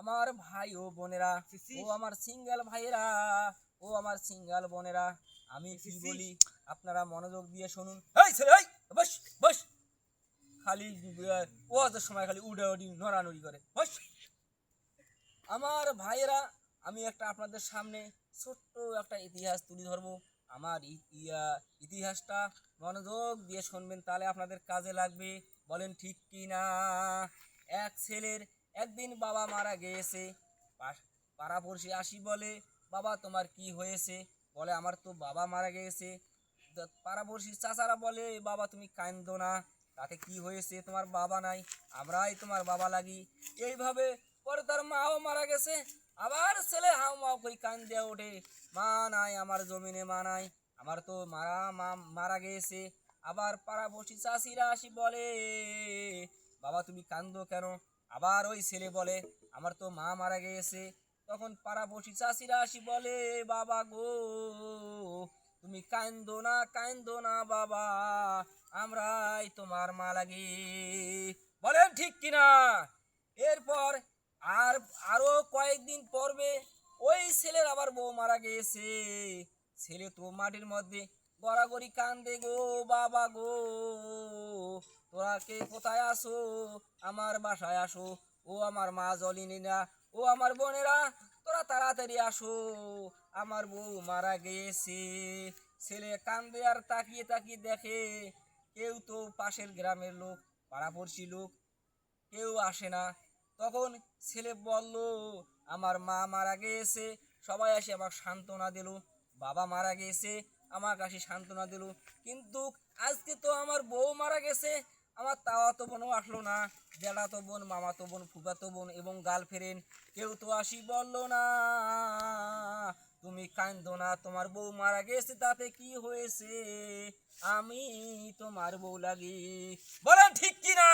আমার ভাই ও বোনেরা, ও আমার সিঙ্গেল ভাইয়েরা, ও আমার সিঙ্গেল বোনেরা, আমি কি বলি আপনারা মনোযোগ দিয়ে শুনুন। এই ছেলে, এই বস বস, খালি ওয়াজের সময় খালি উড়াউড়ি নড়ানড়ি করে, বস। আমার ভাইয়েরা, আমি একটা আপনাদের সামনে ছোট্ট একটা ইতিহাস তুলে ধরবো। আমার ইতিহাসটা মনোযোগ দিয়ে শুনবেন, তাহলে আপনাদের কাজে লাগবে। বলেন ঠিক কি না? এক ছেলের একদিন বাবা মারা গিয়েছে। পাড়াপড়শি আসি বলে, বাবা তোমার কি হয়েছে? বলে আমার তো বাবা মারা গিয়েছে। পাড়াপড়শি চাচারা বলে, বাবা তুমি কাঁদো না, তাতে কি হয়েছে? তোমার বাবা নাই, আমরাই তোমার বাবা লাগি। এইভাবে পরে তার মাও মারা গেছে। আবার ছেলে হাও মাও করে কান দিয়ে ওঠে, মা নাই, আমার জমিনে মা নাই, আমার তো মারা গিয়েছে। আবার পাড়াপড়শি চাষিরা আসি বলে, বাবা তুমি কান্দো কেন? আবার ওই ছেলে বলে, আমার তো মা মারা গিয়েছে। তখন পাড়াপড়শি চাষিরা আসি বলে, বাবা গো তুমি কান্দো না বাবা, আমরাই তোমার মা লাগি। বলেন ঠিক কিনা? এরপর আর আরো কয়েকদিন পর্বে ওই ছেলের আবার বউ মারা গিয়েছে। ছেলে তো মাটির মধ্যে গড়াগড়ি কান্দে, গো বাবা গো তোরা কে কোথায় আসো, আমার বাসায় আসো। ও আমার মা জলিনীরা, ও আমার বোনেরা, তোরা তাড়াতাড়ি আসো, আমার বউ মারা গিয়েছে। ছেলে কান্দে আর তাকিয়ে তাকিয়ে দেখে কেউ তো পাশের গ্রামের লোক, পাড়াপড়শি লোক কেউ আসে না। তখন ছেলে বলল, আমার মা মারা গিয়েছে, সবাই এসে আমাকে সান্ত্বনা দিল। বাবা মারা গিয়েছে, আমার কাছে সান্ত্বনা দিল, কিন্তু আজকে তো আমার বউ মারা গেছে, আমার তাওয়াতো বোনও আসলো না, জ্যাঠাতো বোন, মামাতো বোন, ফুফাতো বোন এবং গার্লফ্রেন্ড কেউ তো আসি বললো না। তুমি কান্দো না, তোমার বউ মারা গেছে, তাতে কি হয়েছে? আমি তোমার বউ লাগি। বলেন ঠিক কিনা?